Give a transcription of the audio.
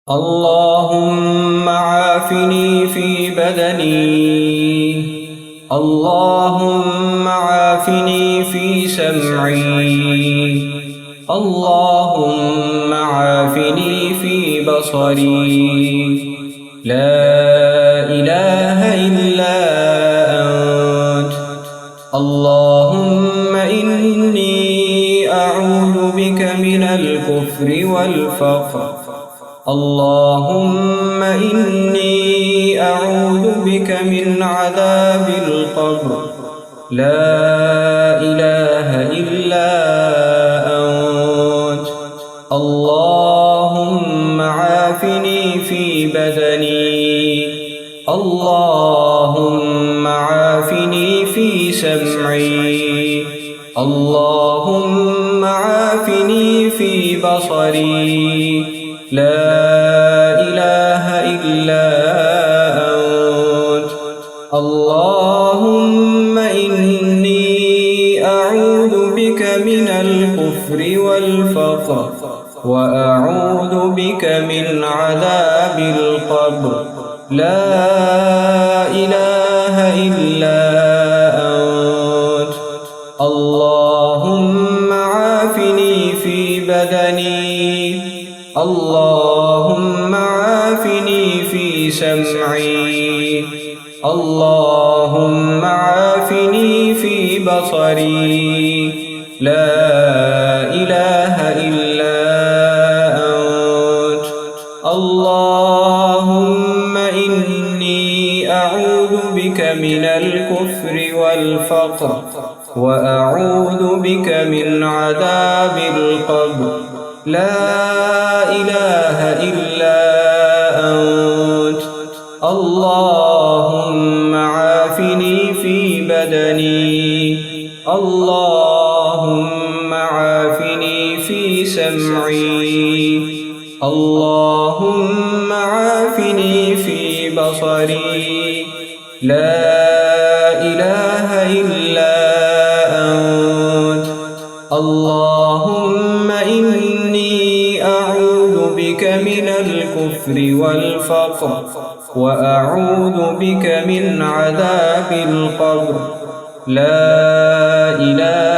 اللهم عافني في بدني، اللهم عافني في سمعي، اللهم عافني في بصري. لا إله إلا أنت. اللهم إني أعوذ بك من الكفر والفقر. اللهم إني أعوذ بك من عذاب القبر. لا إله إلا أنت. اللهم عافني في بدني، اللهم عافني في سمعي، اللهم عافني في بصري. لا إله إلا أنت. اللهم إني أعوذ بك من الكفر والفقر، وأعوذ بك من عذاب القبر. لا إله إلا أنت. اللهم عافني في بدني، اللهم عافني في سمعي، اللهم عافني في بصري. لا إله إلا أنت. اللهم إني أعوذ بك من الكفر والفقر، وأعوذ بك من عذاب القبر. لا إله إلا أنت. اللهم عافني في بدني، اللهم عافني في سمعي، اللهم عافني في بصري. لا إله إلا أنت. اللهم إني أعوذ بك من الكفر والفقر، وأعوذ بك من عذاب القبر. لا إله